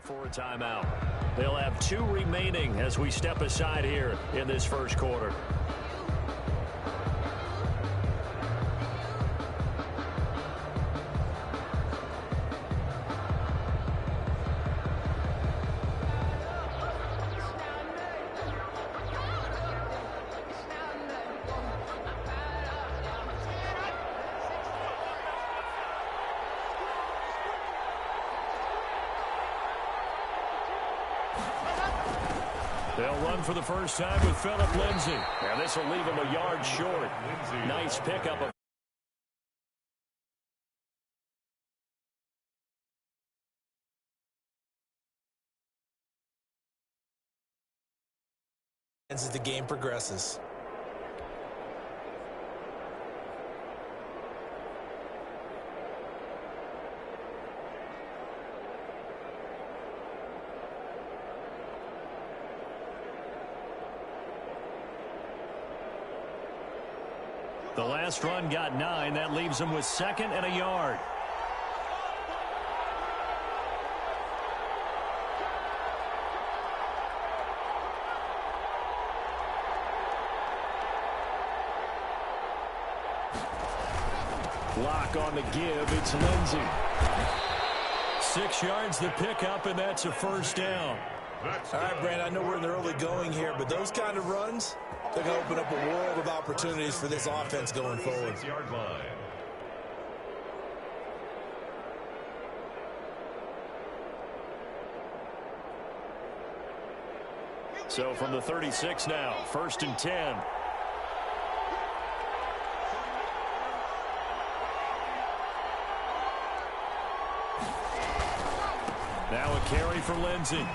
For a timeout. They'll have 2 remaining as we step aside here in this first quarter. They'll run for the first time with Phillip Lindsay. And this will leave him a yard short. Nice pickup of as the game progresses. the last run got 9. That leaves him with 2nd and a yard. Block on the give. It's Lindsay. 6 yards the pickup, and that's a first down. All right, Brandon, I know we're in the early going here, but those kind of runs, they're going to open up a world of opportunities for this offense going forward. So from the 36 now, 1st and 10. Now a carry for Lindsay.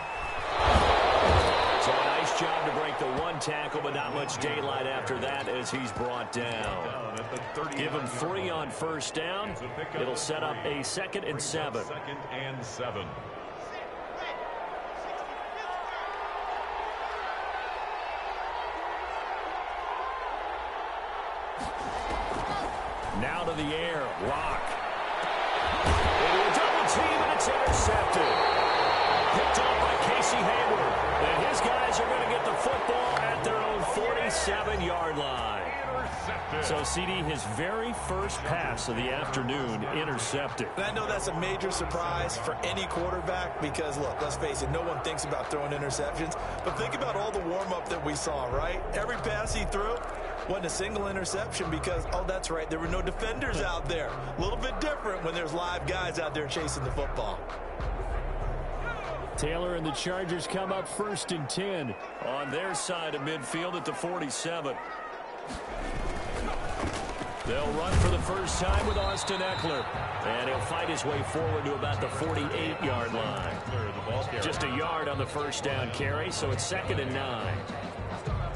So a nice job to break the 1 tackle, but not much daylight after that as he's brought down. Give him 3 on first down. It'll set up a 2nd and 7. Now to the air. Lock. Into a double team, and it's intercepted. Picked up by Casey Hayward. And his guys are going to get the football at their own 47-yard line. So, CD, his very first pass of the afternoon intercepted. And I know that's a major surprise for any quarterback because, look, let's face it, no one thinks about throwing interceptions. But think about all the warm-up that we saw, right? Every pass he threw wasn't a single interception because, oh, that's right, there were no defenders out there. A little bit different when there's live guys out there chasing the football. Taylor and the Chargers come up 1st and 10 on their side of midfield at the 47. They'll run for the first time with Austin Eckler. And he'll fight his way forward to about the 48-yard line. Just a yard on the first down carry, so it's 2nd and 9.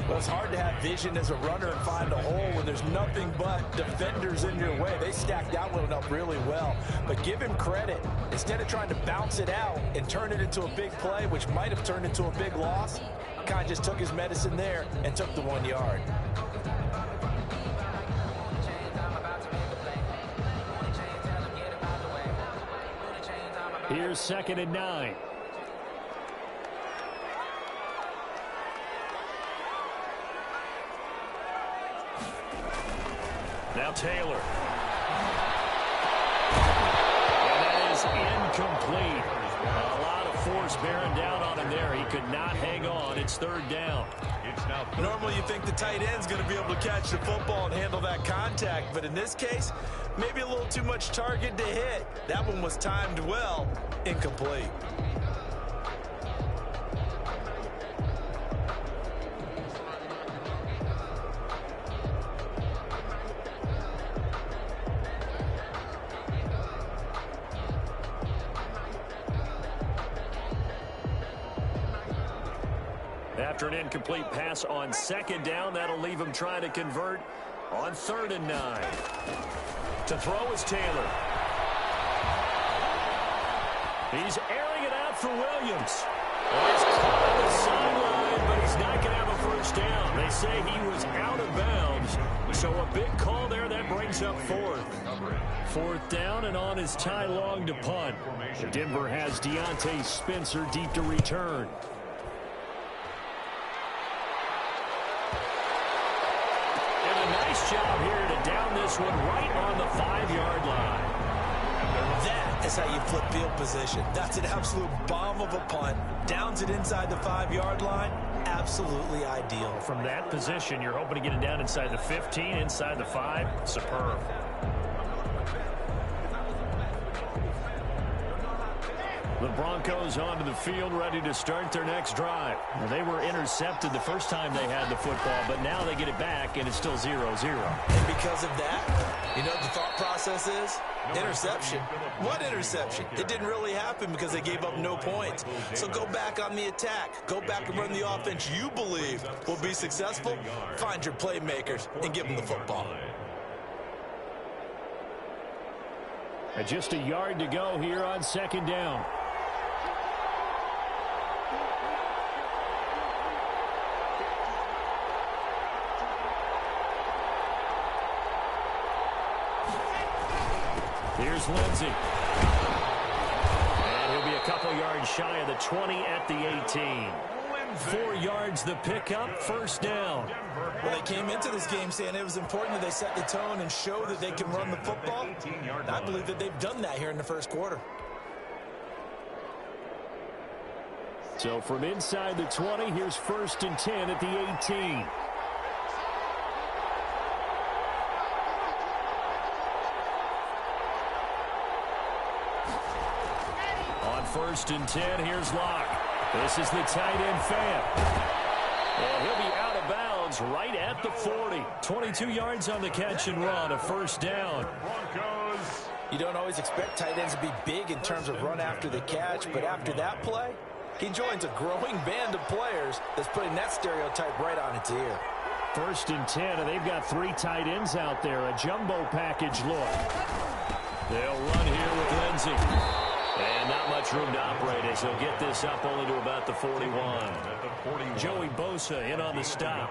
Well, it's hard to have vision as a runner and find a hole when there's nothing but defenders in your way. They stacked that one up really well. But give him credit. Instead of trying to bounce it out and turn it into a big play, which might have turned into a big loss, kind of just took his medicine there and took the 1 yard. Here's 2nd and 9. Now Taylor. And that is incomplete. A lot of force bearing down on him there. He could not hang on. It's 3rd down. Normally you think the tight end's going to be able to catch the football and handle that contact, but in this case, maybe a little too much target to hit. That one was timed well, incomplete. After an incomplete pass on 2nd down, that'll leave him trying to convert on 3rd and 9. To throw is Taylor. He's airing it out for Williams. Well, he's caught on the sideline, but he's not going to have a first down. They say he was out of bounds. So a big call there that brings up fourth. Fourth down and on is Ty Long to punt. Denver has Deontay Spencer deep to return. And a nice job here to down this one right on the 5-yard line. That is how you flip field position. That's an absolute bomb of a punt. Downs it inside the 5-yard line. Absolutely ideal. From that position, you're hoping to get it down inside the 15, inside the 5. Superb. The Broncos onto the field, ready to start their next drive. Well, they were intercepted the first time they had the football, but now they get it back, and it's still 0-0. And because of that, you know what the thought process is? Interception. What interception? It didn't really happen because they gave up no points. So go back on the attack. Go back and run the offense you believe will be successful. Find your playmakers and give them the football. And just a yard to go here on second down. Here's Lindsey. And he'll be a couple yards shy of the 20 at the 18. 4 yards the pickup, first down. Well, they came into this game saying it was important that they set the tone and show that they can run the football. And I believe that they've done that here in the first quarter. So from inside the 20, here's 1st and 10 at the 18. On 1st and 10, here's Locke. This is the tight end fan. And he'll be out of bounds right at the 40. 22 yards on the catch and run, a first down. You don't always expect tight ends to be big in terms of run after the catch, but after that play, he joins a growing band of players that's putting that stereotype right on its ear. 1st and 10, and they've got 3 tight ends out there, a jumbo package look. They'll run here with Lindsey. And not much room to operate as he'll get this up only to about the 41. Joey Bosa in on the stop.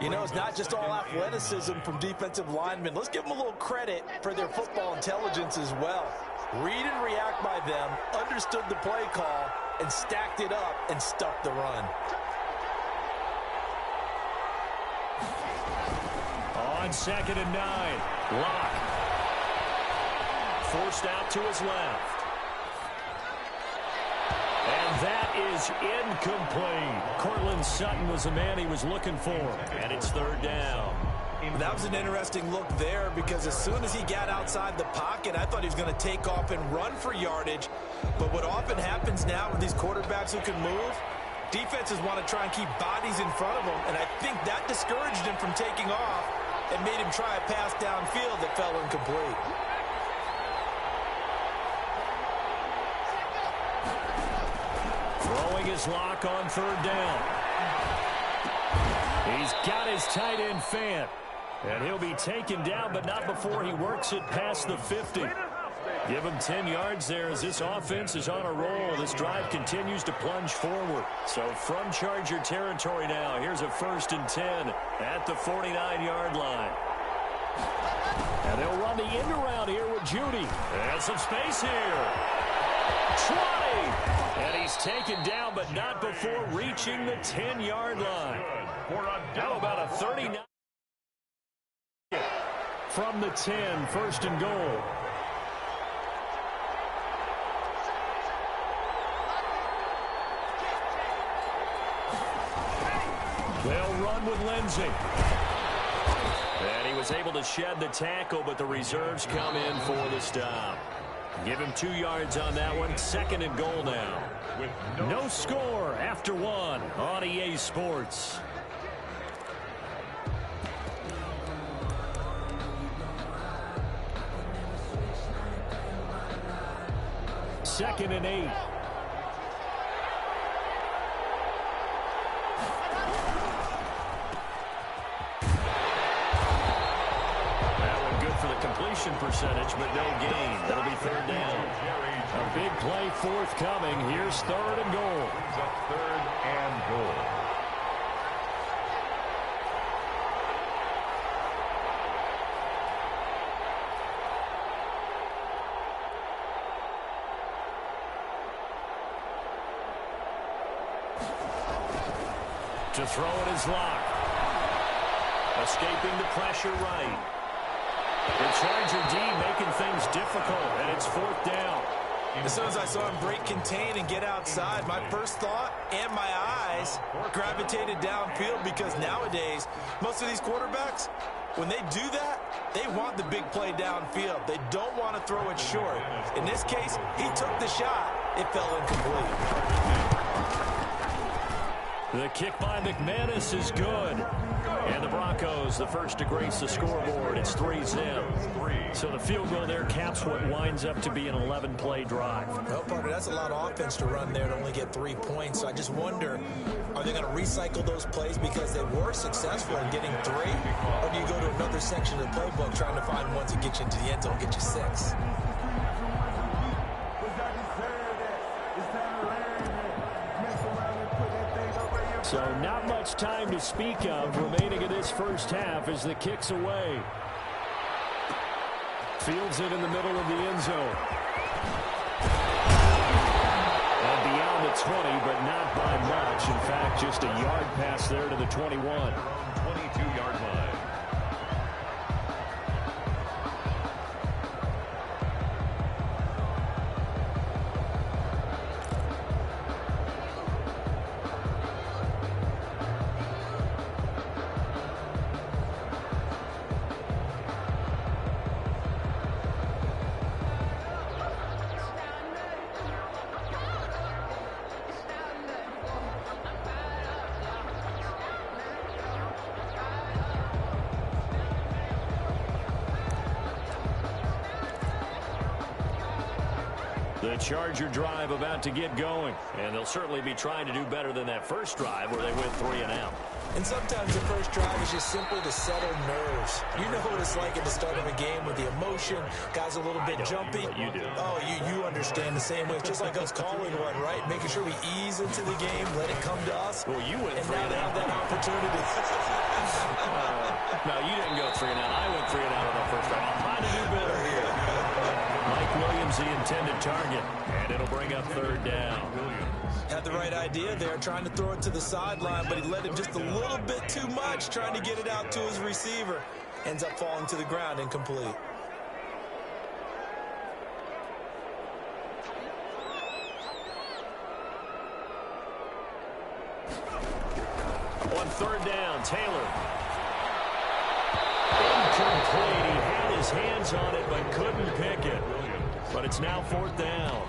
You know, it's not just all athleticism from defensive linemen. Let's give them a little credit for their football intelligence as well. Read and react by them, understood the play call, and stacked it up and stuffed the run. On 2nd and 9, Locke. Forced out to his left. And that is incomplete. Cortland Sutton was the man he was looking for. And it's 3rd down. That was an interesting look there because as soon as he got outside the pocket, I thought he was going to take off and run for yardage. But what often happens now with these quarterbacks who can move, defenses want to try and keep bodies in front of them. And I think that discouraged him from taking off and made him try a pass downfield that fell incomplete. Throwing his Lock on 3rd down. He's got his tight end fan. And he'll be taken down, but not before he works it past the 50. Give him 10 yards there as this offense is on a roll. This drive continues to plunge forward. So from Charger territory now, here's a 1st and 10 at the 49-yard line. And they'll run the end around here with Judy. And some space here. 20. And he's taken down, but not before reaching the 10-yard line. How about a 39? From the 10, 1st and goal. They'll run with Lindsey. And he was able to shed the tackle, but the reserves come in for the stop. Give him 2 yards on that one. 2nd and goal now. No score after 1 on EA Sports. Second and 8. Completion percentage, but no gain. That'll be 3rd down. A big play forthcoming. Here's 3rd and goal. 3rd and goal. To throw it is Locke. Escaping the pressure right. The Charger D making things difficult, and it's 4th down. As soon as I saw him break contain and get outside, my first thought and my eyes gravitated downfield, because nowadays, most of these quarterbacks, when they do that, they want the big play downfield. They don't want to throw it short. In this case, he took the shot. It fell incomplete. The kick by McManus is good. And the Broncos, the first to grace the scoreboard. It's 3-zip. So the field goal there caps what winds up to be an 11-play drive. Well, partner, that's a lot of offense to run there to only get 3 points. So I just wonder, are they going to recycle those plays because they were successful in getting 3? Or do you go to another section of the playbook trying to find ones that get you into the end zone, get you 6? So not much time to speak of remaining in this first half as the kick's away. Fields it in the middle of the end zone. And beyond the 20, but not by much. In fact, just a yard pass there to the 21. 22-yard line. The Charger drive about to get going, and they'll certainly be trying to do better than that first drive where they went 3 and out. And sometimes the first drive is just simply to settle nerves. You know what it's like at the start of a game with the emotion, guys a little bit jumpy. You do. Oh, you understand the same way. It's just like us calling one, right? Making sure we ease into the game, let it come to us. Well, you went 3 and and now out. they have that opportunity. No, you didn't go 3 and out. I went 3 and out on that first drive. I'm trying to do better here. Mike Williams, the intended target, and it'll bring up 3rd down. Had the right idea there, trying to throw it to the sideline, but he let it just a little bit too much, trying to get it out to his receiver. Ends up falling to the ground, incomplete. On 3rd down, Taylor. Incomplete. He had his hands on it, but couldn't pick it. But it's now 4th down.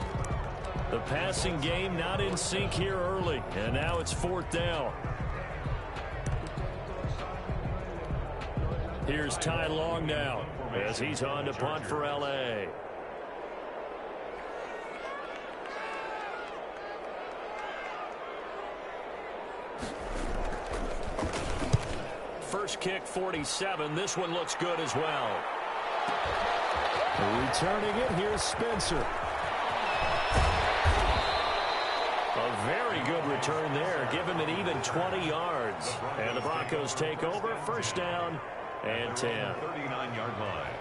The passing game not in sync here early, and now it's 4th down. Here's Ty Long now as he's on to punt for L.A. First kick, 47. This one looks good as well. Returning it, here's Spencer. A very good return there. Give him an even 20 yards. And the Broncos take over. 1st down and 10. 39-yard line.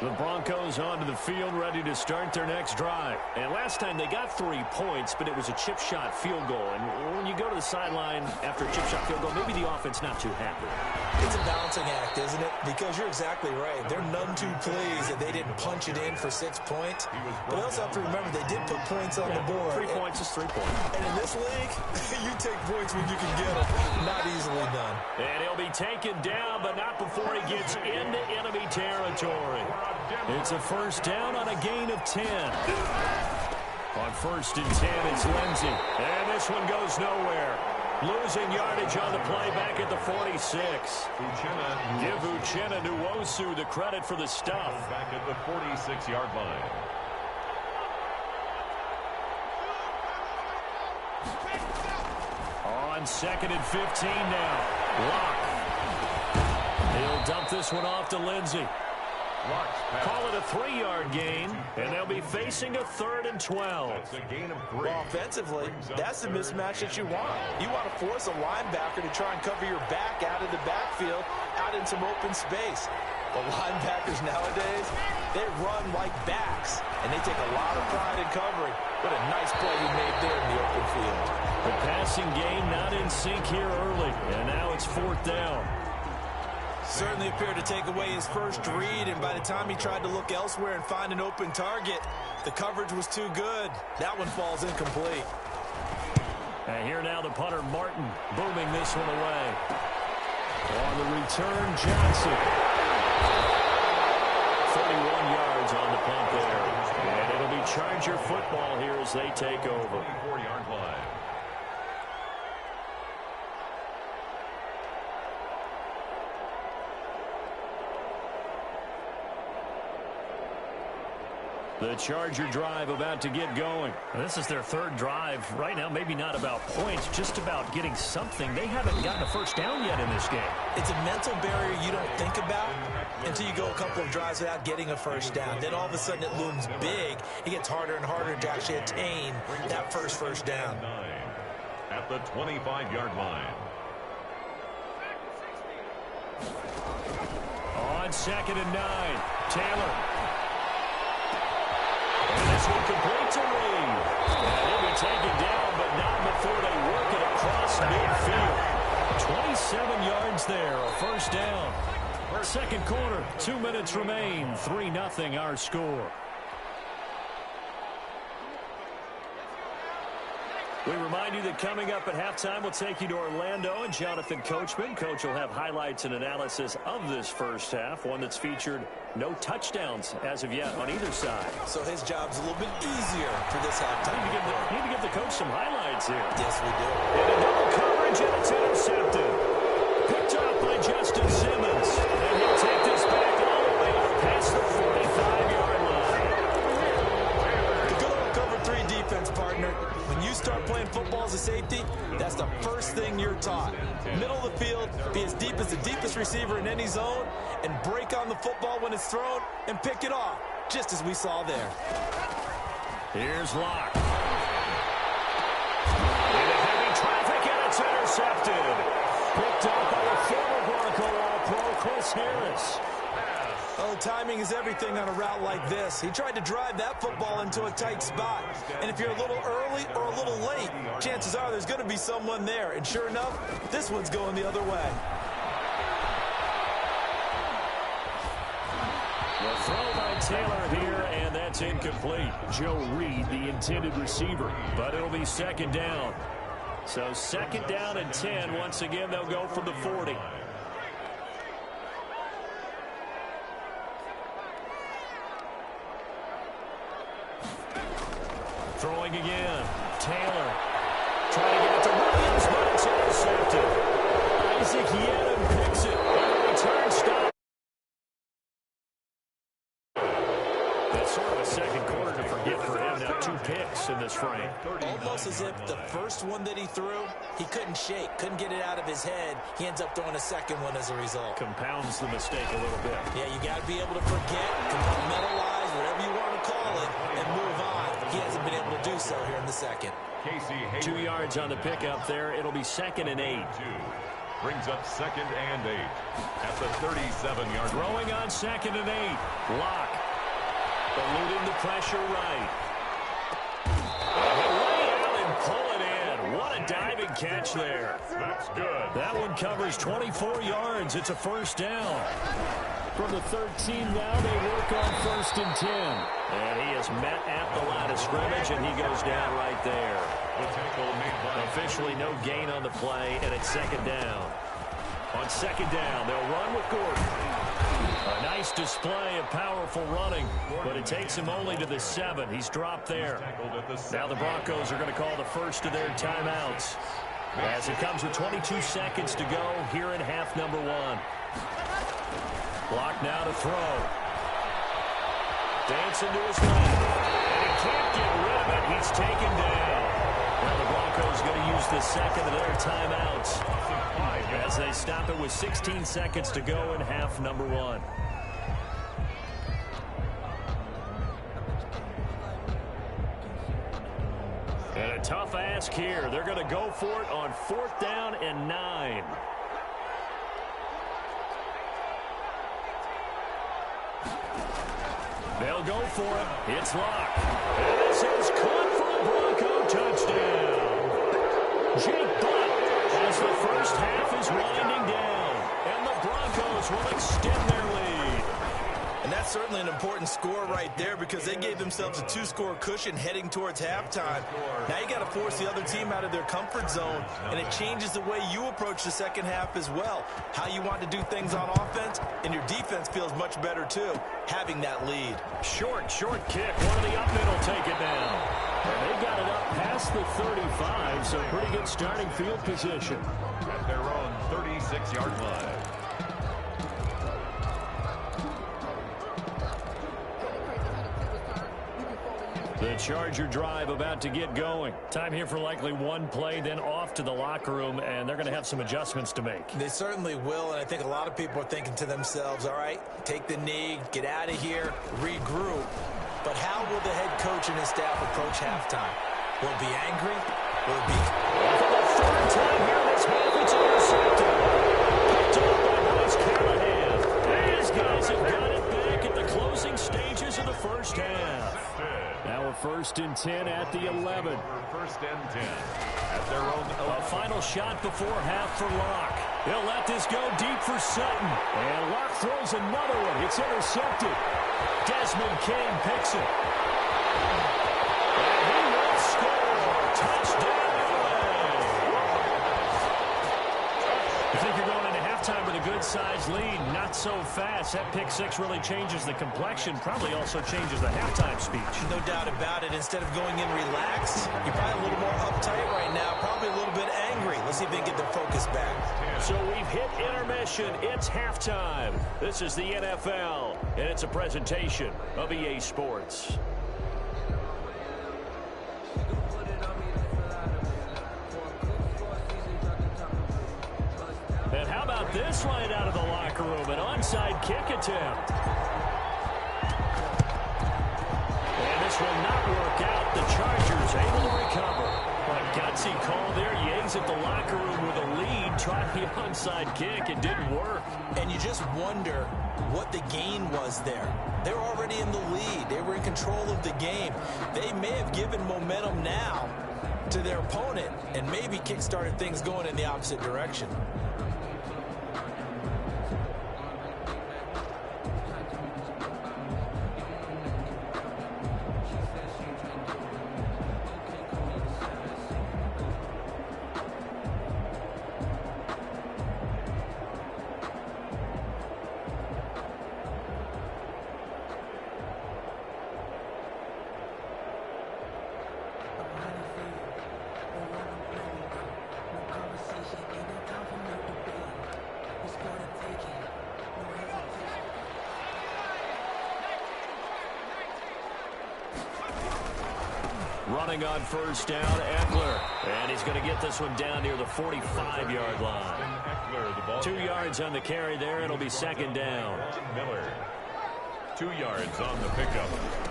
The Broncos onto the field, ready to start their next drive. And last time they got 3 points, but it was a chip shot field goal. And when you go to the sideline after a chip shot field goal, maybe the offense not too happy. It's a balancing act, isn't it? Because you're exactly right. They're none too pleased that they didn't punch it in for 6 points. But they also have to remember they did put points on the board. 3 points is 3 points. And in this league, you take points when you can get them. Not easily done. And he'll be taken down, but not before he gets into enemy territory. It's a 1st down on a gain of 10. On 1st and 10, it's Lindsey. And this one goes nowhere. Losing yardage on the play back at the 46. Give Uchenna Nwosu the credit for the stuff. Back at the 46-yard line. On 2nd and 15 now. Locke. He'll dump this one off to Lindsey. Call it a 3-yard gain, and they'll be facing a 3rd and 12. That's a gain of 3. Well, offensively, that's the mismatch that you want. You want to force a linebacker to try and cover your back out of the backfield, out in some open space. The linebackers nowadays, they run like backs, and they take a lot of pride in covering. What a nice play he made there in the open field. The passing game not in sync here early, and now it's 4th down. Certainly appeared to take away his first read, and by the time he tried to look elsewhere and find an open target, the coverage was too good. That one falls incomplete. And here now the punter, Martin, booming this one away. On the return, Johnson. 31 yards on the punt there. And it'll be Charger football here as they take over. 24-yard line. The Charger drive about to get going. This is their 3rd drive. Right now, maybe not about points, just about getting something. They haven't gotten a first down yet in this game. It's a mental barrier you don't think about until you go a couple of drives without getting a first down. Then all of a sudden it looms big. It gets harder and harder to actually attain that first down. At the 25-yard line. On 2nd and 9, Taylor. And this one complete to Reed. And he'll be taken down, but not before they work it across midfield. 27 yards there, a first down. 2nd quarter, 2 minutes remain. 3-0 our score. We remind you that coming up at halftime, we'll take you to Orlando and Jonathan Coachman. Coach will have highlights and analysis of this first half, one that's featured no touchdowns as of yet on either side. So his job's a little bit easier for this halftime. Need to give the coach some highlights here. Yes, we do. And a double coverage, and it's intercepted. Picked up by Justin Simmons. And he'll take this back all the way up past the 45-yard line. The good old cover 3 defense, partner. When you start playing football as a safety, that's the first thing you're taught. Middle of the field, be as deep as the deepest receiver in any zone, and break on the football when it's thrown and pick it off, just as we saw there. Here's Locke. Into heavy traffic, and it's intercepted. Picked up by the former Bronco All-Pro, Chris Harris. Oh, timing is everything on a route like this. He tried to drive that football into a tight spot. And if you're a little early or a little late, chances are there's going to be someone there. And sure enough, this one's going the other way. The throw by Taylor here, and that's incomplete. Joe Reed, the intended receiver, but it'll be 2nd down. So 2nd down and 10. Once again, they'll go from the 40. Throwing again. Taylor trying to get it to Williams, but it's intercepted. Isaac Yedem picks it. And a return stop. That's sort of a 2nd quarter to forget for him. Now 2 picks in this frame. Almost as if the first one that he threw, he couldn't shake, couldn't get it out of his head. He ends up throwing a 2nd one as a result. Compounds the mistake a little bit. Yeah, you got to be able to forget, compartmentalize, whatever you want to call it, and move on. He hasn't been able to do so here in the 2nd. 2 yards on the pickup there. It'll be 2nd and 8. Brings up 2nd and 8 at the 37-yard line. Throwing on 2nd and 8. Locke eluding the pressure right. And he'll lay out and pull it in. What a diving catch there. That's good. That one covers 24 yards. It's a first down. From the 13 now, they work on 1st and 10. And he is met at the line of scrimmage, and he goes down right there. The tackle made by Officially no gain on the play, and it's 2nd down. On 2nd down, they'll run with Gordon. A nice display of powerful running, but it takes him only to the 7. He's dropped there. Now the Broncos are going to call the first of their timeouts, as it comes with 22 seconds to go here in half number 1. Block now to throw. Dancing to his left. And he can't get rid of it. He's taken down. Well, the Broncos going to use the 2nd of their timeouts as they stop it with 16 seconds to go in half number 1. And a tough ask here. They're going to go for it on 4th down and 9. They'll go for it. It's locked. And this is caught for a Bronco touchdown. Jake Butt as the first half is winding down. And the Broncos will extend their lead. And that's certainly an important score right there because they gave themselves a 2-score cushion heading towards halftime. Now you got to force the other team out of their comfort zone, and it changes the way you approach the second half as well. How you want to do things on offense, and your defense feels much better too, having that lead. Short kick. One of the up mid will take it down. And they got it up past the 35, so pretty good starting field position. At their own 36-yard line. The Charger drive about to get going. Time here for likely one play, then off to the locker room, and they're going to have some adjustments to make. They certainly will, and I think a lot of people are thinking to themselves, all right, take the knee, get out of here, regroup. But how will the head coach and his staff approach halftime? Will it be angry? Will it be... For the third time here this half, it's intercepted. Picked up by Bruce Callahan. These guys have got it back at the closing stages of the first half. Now a 1st and 10 at the 11. First and 10 at their own. A final shot before half for Locke. He'll let this go deep for Sutton. And Locke throws another one. It's intercepted. Desmond King picks it. And he will score. Touchdown, LA. You think you're going into halftime with a good-sized lead? Not so fast. That pick six really changes the complexion. Probably also changes the halftime speech. No doubt about it. Instead of going in relaxed, you're probably a little more uptight right now, probably a little bit angry. Let's see if they can get their focus back. So we've hit intermission. It's halftime. This is the NFL, and it's a presentation of EA Sports. And how about this right out of the locker room? An onside kick attempt. And this will not work out. The Chargers able to recover. A gutsy call there. Yates at the locker room with a lead. Tried the onside kick. It didn't work. And you just wonder what the gain was there. They're already in the lead. They were in control of the game. They may have given momentum now to their opponent and maybe kick-started things going in the opposite direction. Running on first down, Eckler. And he's going to get this one down near the 45-yard line. 2 yards on the carry there. It'll be second down. Miller. 2 yards on the pickup.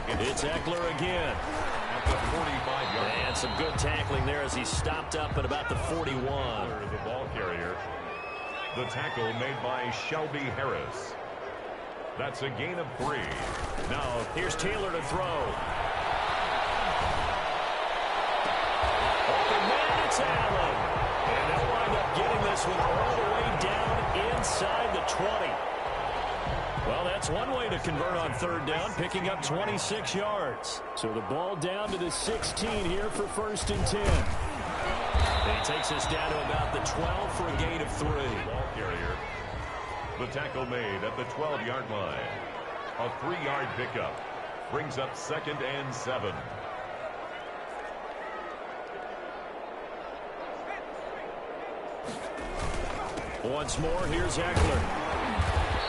It's Eckler again. At the 45-yard line. And some good tackling there as he stopped up at about the 41. The ball carrier. The tackle made by Shelby Harris. That's a gain of 3. Now here's Taylor to throw. It's Allen. And they'll wind up getting this one all the way down inside the 20. Well, that's one way to convert on third down, picking up 26 yards. So the ball down to the 16 here for 1st and 10. And he takes us down to about the 12 for a gain of 3. Ball carrier. The tackle made at the 12-yard line. A 3-yard pickup. Brings up 2nd and 7. Once more, here's Eckler.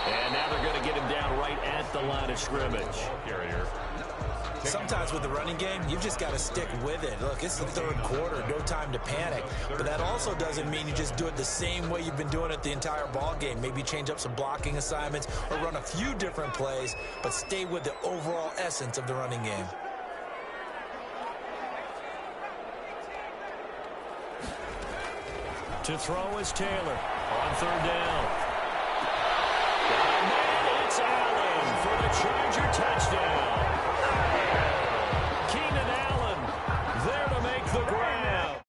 And now they're going to get him down right at the line of scrimmage. Sometimes with the running game, you've just got to stick with it. Look, it's the third quarter, no time to panic. But that also doesn't mean you just do it the same way you've been doing it the entire ball game. Maybe change up some blocking assignments or run a few different plays, but stay with the overall essence of the running game. To throw is Taylor on third down. And it's Allen for the Charger touchdown. Keenan Allen there to make the grab.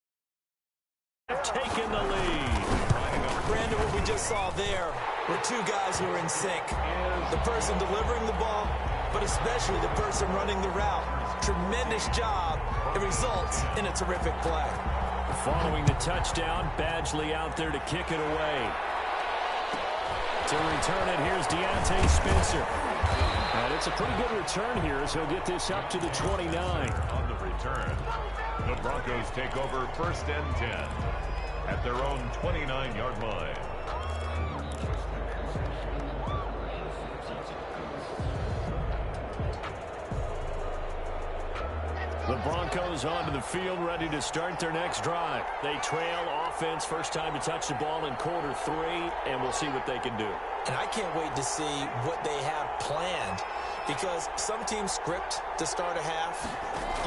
Taking the lead. Brandon, what we just saw there were two guys who are in sync. The person delivering the ball, but especially the person running the route. Tremendous job. It results in a terrific play. Following the touchdown, Badgley out there to kick it away. To return it, here's Deontay Spencer. And it's a pretty good return here as he'll get this up to the 29. On the return, the Broncos take over 1st and 10 at their own 29-yard line. The Broncos onto the field, ready to start their next drive. They trail offense, first time to touch the ball in quarter 3, and we'll see what they can do. And I can't wait to see what they have planned, because some teams script to start a half.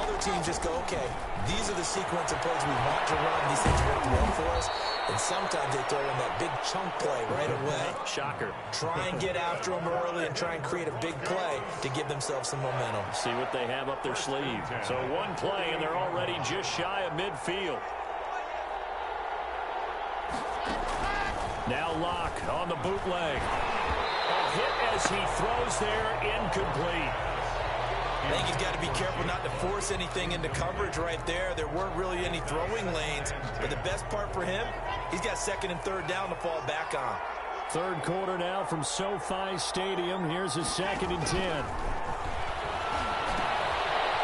Other teams just go, okay, these are the sequence of plays we want to run. These things work well for us. And sometimes they throw in that big chunk play right away. Shocker. Try and get after them early and try and create a big play to give themselves some momentum. See what they have up their sleeve. So one play, and they're already just shy of midfield. Now Locke on the bootleg. A hit as he throws there, incomplete. I think he's got to be careful not to force anything into coverage right there. There weren't really any throwing lanes. But the best part for him, he's got 2nd and 3rd down to fall back on. Third quarter now from SoFi Stadium. Here's a 2nd and 10.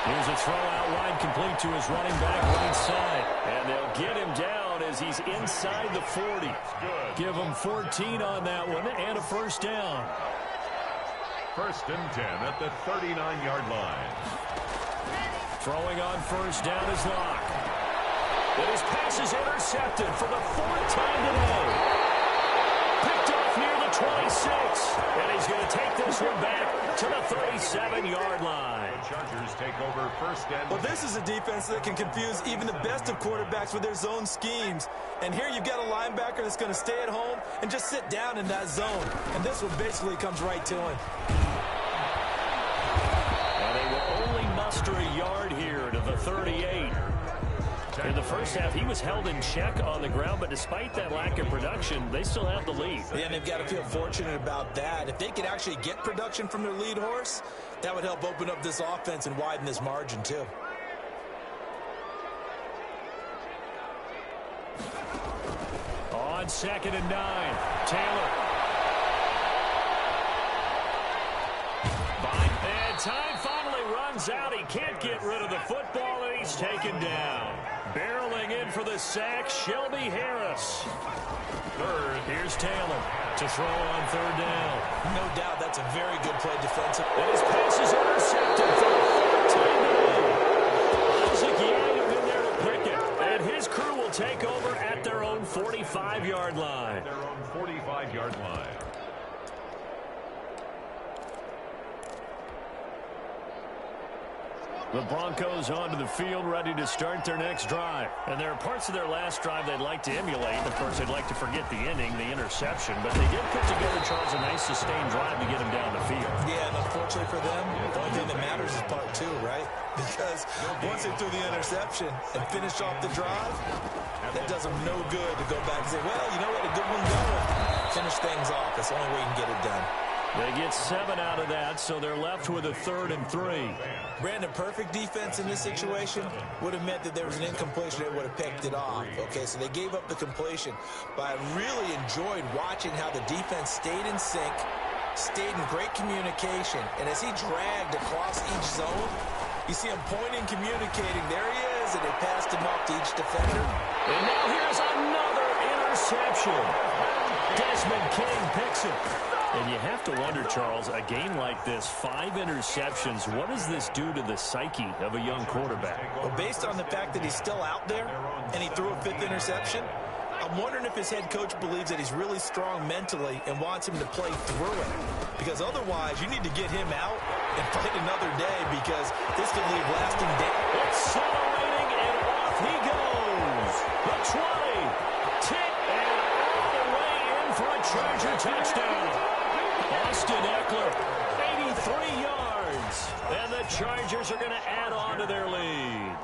Here's a throw out wide, complete to his running back right side. And they'll get him down as he's inside the 40. Give him 14 on that one and a 1st down. 1st and 10 at the 39-yard line. Throwing on 1st down is Locke. And his pass is intercepted for the 4th time today. Picked off near the 26. And he's going to take this one back to the 37-yard line. The Chargers take over 1st and 10. Well, this is a defense that can confuse even the best of quarterbacks with their zone schemes. And here you've got a linebacker that's going to stay at home and just sit down in that zone. And this one basically comes right to him. And they will only muster a yard here to the 38. In the first half, he was held in check on the ground, but despite that lack of production, they still have the lead. Yeah, and they've got to feel fortunate about that. If they could actually get production from their lead horse, that would help open up this offense and widen this margin, too. On 2nd and 9, Taylor. And time finally runs out. He can't get rid of the football, and he's taken down. Barreling in for the sack, Shelby Harris. Third, here's Taylor to throw on 3rd down. No doubt that's a very good play defensive. And his pass is intercepted for the 4th time today. Isaac Yang in there to pick it. And his crew will take over at their own 45-yard line. Their own 45-yard line. The Broncos onto the field, ready to start their next drive. And there are parts of their last drive they'd like to emulate. Of course, they'd like to forget the inning, the interception. But they did put together, Charles, a nice sustained drive to get them down the field. Yeah, and unfortunately for them, the only thing that matters is part 2, right? Because once they threw the interception and finished off the drive, that does them no good to go back and say, well, you know what, a good one going. Finish things off. That's the only way you can get it done. They get 7 out of that, so they're left with a 3rd and 3. Brandon, perfect defense in this situation would have meant that there was an incompletion that would have picked it off. Okay, so they gave up the completion. But I really enjoyed watching how the defense stayed in sync, stayed in great communication. And as he dragged across each zone, you see him pointing, communicating. There he is, and they passed him off to each defender. And now here's another interception. Desmond King picks it. And you have to wonder, Charles, a game like this, 5 interceptions, what does this do to the psyche of a young quarterback? Well, based on the fact that he's still out there and he threw a 5th interception, I'm wondering if his head coach believes that he's really strong mentally and wants him to play through it. Because otherwise, you need to get him out and fight another day, because this could leave lasting damage. Accelerating, and off he goes. The 20, 10, and all the way in for a Charger touchdown. Austin Eckler, 83 yards. And the Chargers are going to add on to their lead.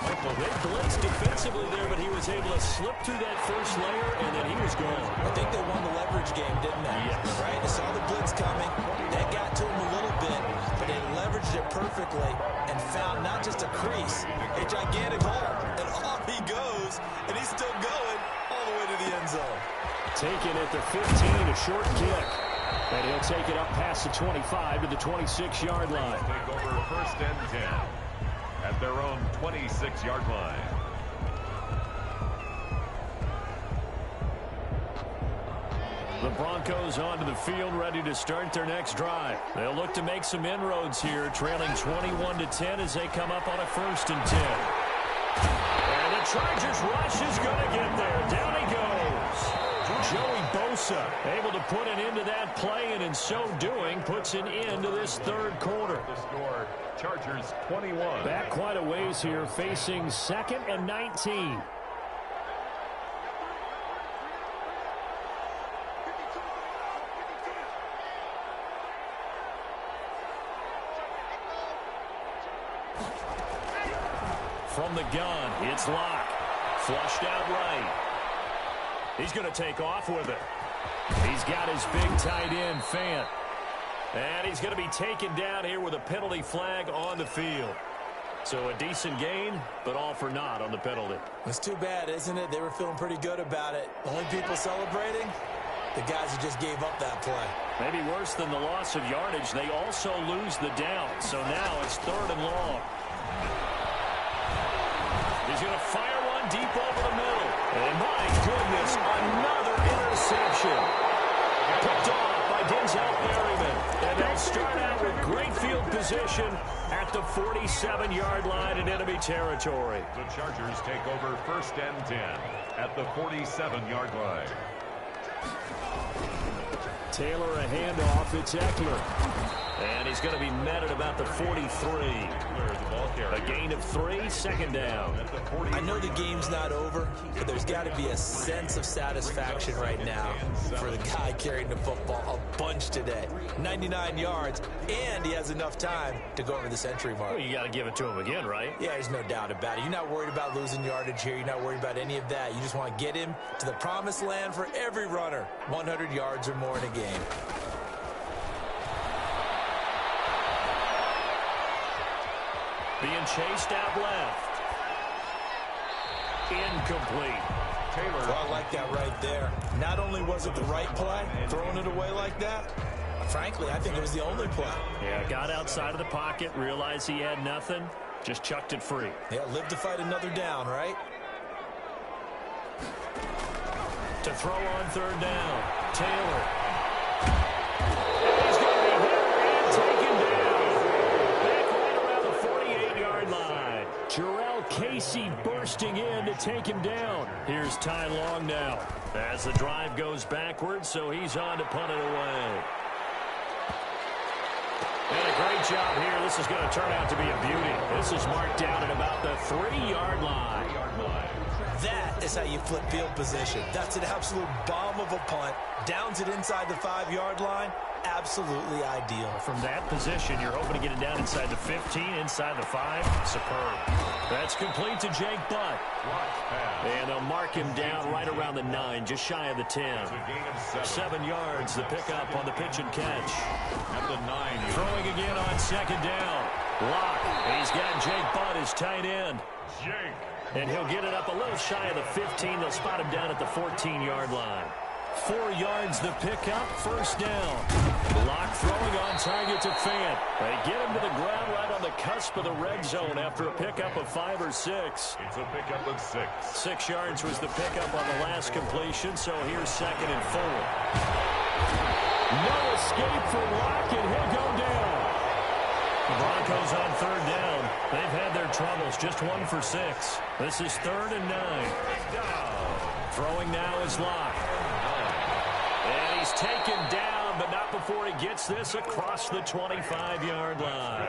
They blitzed defensively there, but he was able to slip through that first layer, and then he was gone. I think they won the leverage game, didn't they? Yes. Right? They saw the blitz coming. That got to him a little bit, but they leveraged it perfectly and found not just a crease, a gigantic hole. And off he goes, and he's still going all the way to the end zone. Taken at the 15, a short kick. And he'll take it up past the 25 to the 26-yard line. Take over first and 10 at their own 26-yard line. The Broncos onto the field, ready to start their next drive. They'll look to make some inroads here, trailing 21-10 as they come up on a first and 10. And the Chargers rush is going to get there. Down he goes. Joey Bosa able to put an end to that play, and in so doing, puts an end to this third quarter. The score, Chargers 21. Back quite a ways here, facing 2nd and 19. From the gun, it's Locke. Flushed out right. He's going to take off with it. He's got his big tight end, Fant. And he's going to be taken down here with a penalty flag on the field. So a decent gain, but all for naught on the penalty. It's too bad, isn't it? They were feeling pretty good about it. Only people celebrating, the guys who just gave up that play. Maybe worse than the loss of yardage, they also lose the down. So now it's 3rd and long. He's going to fire one deep over the middle. And my goodness, another interception. Picked off by Denzel Berryman. And they'll start out with great field position at the 47-yard line in enemy territory. The Chargers take over first and 10 at the 47-yard line. Taylor a handoff. It's Eckler. And he's going to be met at about the 43. A gain of 3, 2nd down. I know the game's not over, but there's got to be a sense of satisfaction right now for the guy carrying the football a bunch today. 99 yards, and he has enough time to go over the century mark. Well, you got to give it to him again, right? Yeah, there's no doubt about it. You're not worried about losing yardage here. You're not worried about any of that. You just want to get him to the promised land for every runner. 100 yards or more in a game. Being chased out left. Incomplete. Taylor. Well, I like that right there. Not only was it the right play, throwing it away like that, frankly, I think it was the only play. Yeah, got outside of the pocket, realized he had nothing, just chucked it free. Yeah, live to fight another down, right? To throw on 3rd down, Taylor. He's going to be hit and taken down. Back right around the 48-yard line. Jarrell Casey bursting in to take him down. Here's Ty Long now as the drive goes backwards, so he's on to punt it away. And a great job here. This is going to turn out to be a beauty. This is marked down at about the 3-yard line. That is how you flip field position. That's an absolute bomb of a punt. Downs it inside the 5-yard line. Absolutely ideal. From that position, you're hoping to get it down inside the 15, inside the 5. Superb. That's complete to Jake Butt. And they'll mark him down right around the 9, just shy of the 10. 7 yards, the pickup on the pitch and catch. At the 9. Throwing again on 2nd down. Lock. He's got Jake Butt, his tight end. Jake. And he'll get it up a little shy of the 15. They'll spot him down at the 14-yard line. 4 yards the pickup, 1st down. Lock throwing on target to Fant. They get him to the ground right on the cusp of the red zone after a pickup of 5 or 6. It's a pickup of 6. 6 yards was the pickup on the last completion, so here's 2nd and 4. No escape for Lock, and he'll go down. The Broncos on 3rd down. They've had their troubles, just 1 for 6. This is 3rd and 9. Throwing now is Lock. And he's taken down, but not before he gets this across the 25-yard line.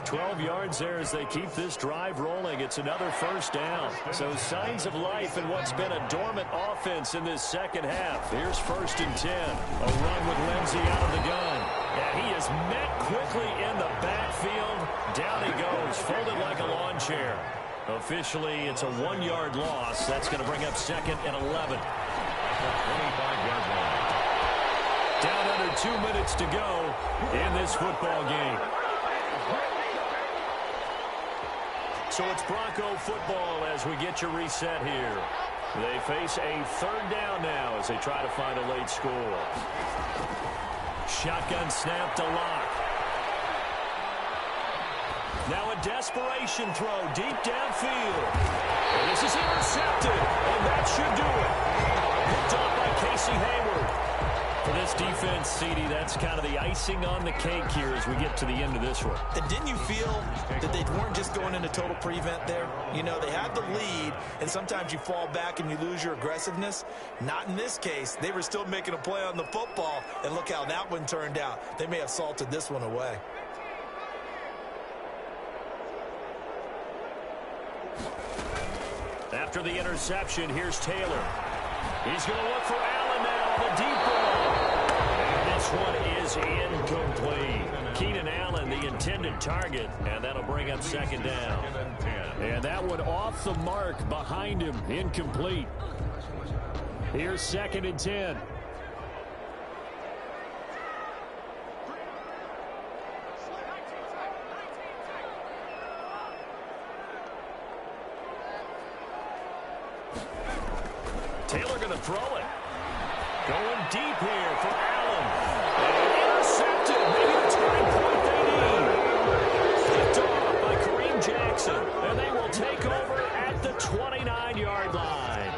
12 yards there as they keep this drive rolling. It's another 1st down. So signs of life in what's been a dormant offense in this second half. Here's 1st and 10. A run with Lindsey out of the gun. And he is met quickly in the backfield. Down he goes, folded like a lawn chair. Officially, it's a 1-yard loss. That's going to bring up 2nd and 11. 25-yard line. Down under 2 minutes to go in this football game. So it's Bronco football as we get you reset here. They face a 3rd down now as they try to find a late score. Shotgun snap to Locke. Now a desperation throw deep downfield. And this is intercepted, and that should do it. Picked off by Casey Hayward. For this defense, CD, that's kind of the icing on the cake here as we get to the end of this one. And didn't you feel that they weren't just going into total prevent there? You know, they had the lead, and sometimes you fall back and you lose your aggressiveness. Not in this case. They were still making a play on the football, and look how that one turned out. They may have salted this one away. After the interception, here's Taylor. He's going to look for Allen now on the deep ball. And this one is incomplete. Keenan Allen, the intended target, and that'll bring up 2nd down. And that one off the mark behind him, incomplete. Here's 2nd and 10. Taylor going to throw it. Going deep here for Allen. And intercepted. Maybe the turning point they need. Picked off by Kareem Jackson. And they will take over at the 29-yard line.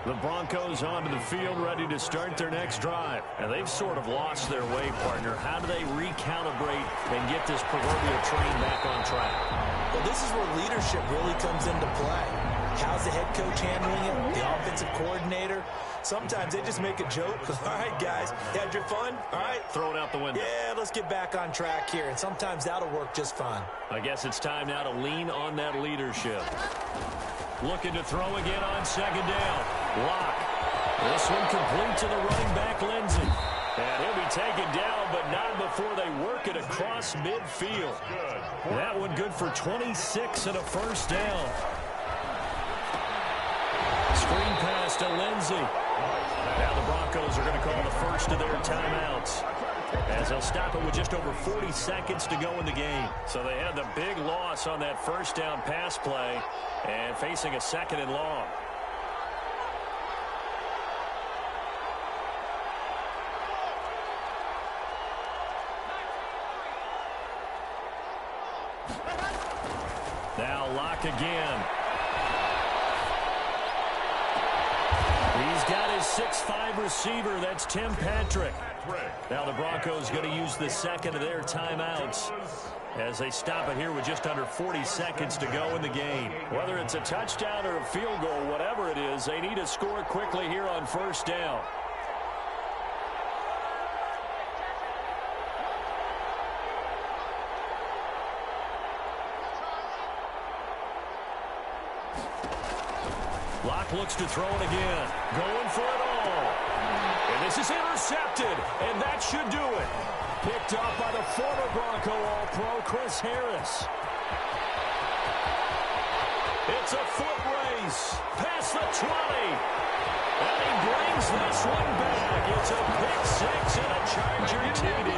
The Broncos onto the field ready to start their next drive. And they've sort of lost their way, partner. How do they recalibrate and get this proverbial train back on track? Well, this is where leadership really comes into play. How's the head coach handling it? The offensive coordinator? Sometimes they just make a joke. All right, guys, you had your fun? All right. Throw it out the window. Yeah, let's get back on track here. And sometimes that'll work just fine. I guess it's time now to lean on that leadership. Looking to throw again on 2nd down. Locke. This one complete to the running back, Lindsey. And he'll be taken down, but not before they work it across midfield. That one good for 26 and a 1st down. Screen pass to Lindsey. Now the Broncos are going to call the first of their timeouts, as they'll stop it with just over 40 seconds to go in the game. So they had the big loss on that 1st down pass play and facing a 2nd and long. Now Locke again. He's got his 6'5" receiver. That's Tim Patrick. Now the Broncos going to use the 2nd of their timeouts as they stop it here with just under 40 seconds to go in the game. Whether it's a touchdown or a field goal, whatever it is, they need to score quickly here on 1st down. Locke looks to throw it again. Going for it all. And this is intercepted. And that should do it. Picked off by the former Bronco All-Pro, Chris Harris. It's a foot race. Past the 20. And he brings this one back. It's a pick 6 and a Charger TD.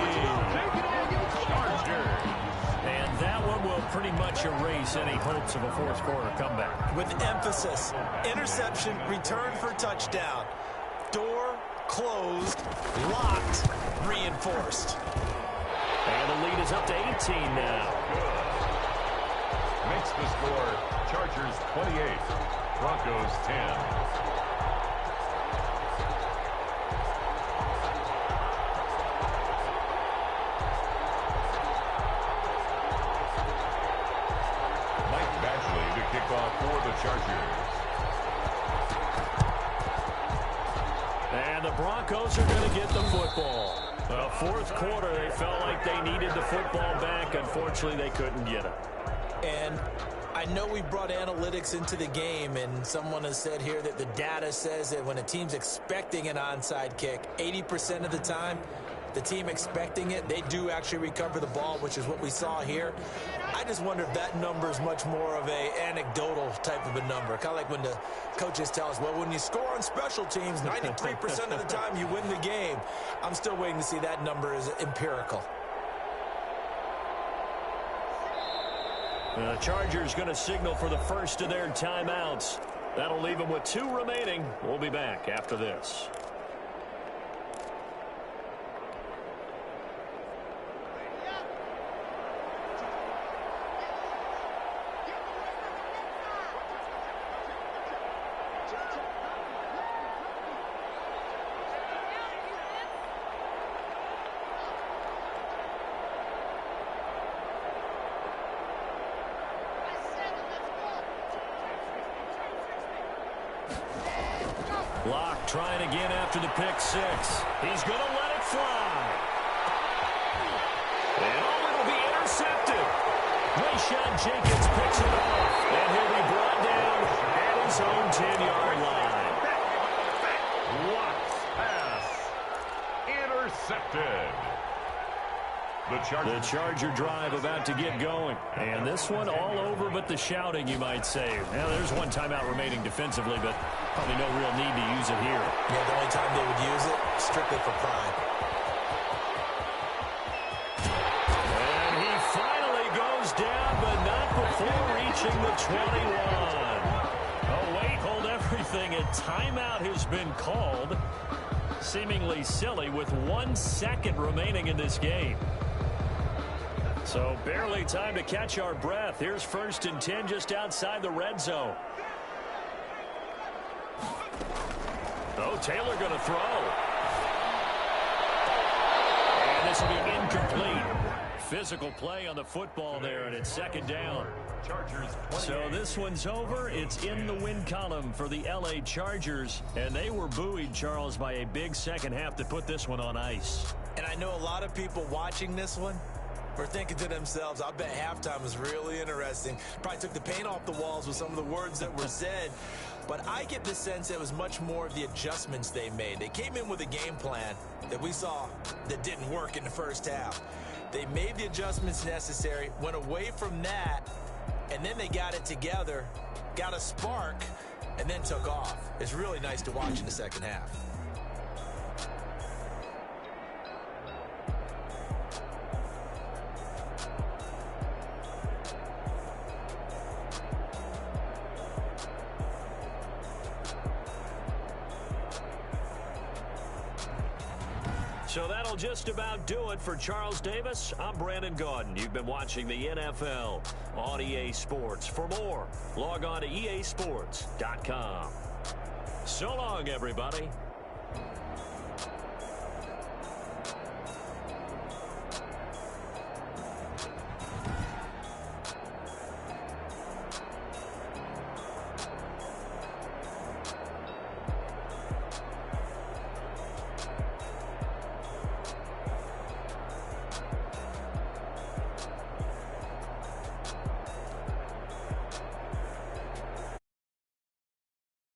And that one will pretty much erase any hopes of a 4th quarter comeback. With emphasis, interception, return for touchdown. Door closed, locked, reinforced. And the lead is up to 18 now. Makes the score Chargers 28, Broncos 10. For the Chargers. And the Broncos are going to get the football. 4th quarter, they felt like they needed the football back. Unfortunately, they couldn't get it. And I know we brought analytics into the game, and someone has said here that the data says that when a team's expecting an onside kick, 80% of the time, the team expecting it, they do actually recover the ball, which is what we saw here. I just wonder if that number is much more of a anecdotal type of a number. Kind of like when the coaches tell us, well, when you score on special teams, 93% of the time you win the game. I'm still waiting to see that number is empirical. The Chargers going to signal for the first of their timeouts. That'll leave them with 2 remaining. We'll be back after this. Locke trying again after the pick 6. He's going to let it fly. And it'll be intercepted. Rayshawn Jenkins picks it off. And he'll be brought down at his own 10-yard line. Locke's pass. Intercepted. The Charger drive about to get going. And this one all over but the shouting, you might say. Now, there's one timeout remaining defensively, but probably no real need to use it here. Yeah, the only time they would use it, strictly for pride. And he finally goes down, but not before reaching the 21. Oh, wait, hold everything. A timeout has been called. Seemingly silly with 1 second remaining in this game. So barely time to catch our breath. Here's 1st and 10 just outside the red zone. Oh, Taylor going to throw. And this will be incomplete. Physical play on the football there, and it's 2nd down. So this one's over. It's in the win column for the L.A. Chargers, and they were buoyed, Charles, by a big second half to put this one on ice. And I know a lot of people watching this one were thinking to themselves, I bet halftime was really interesting. Probably took the paint off the walls with some of the words that were said. But I get the sense it was much more of the adjustments they made. They came in with a game plan that we saw that didn't work in the first half. They made the adjustments necessary, went away from that, and then they got it together, got a spark, and then took off. It's really nice to watch in the second half. So that'll just about do it for Charles Davis. I'm Brandon Gaudin. You've been watching the NFL on EA Sports. For more, log on to easports.com. So long, everybody.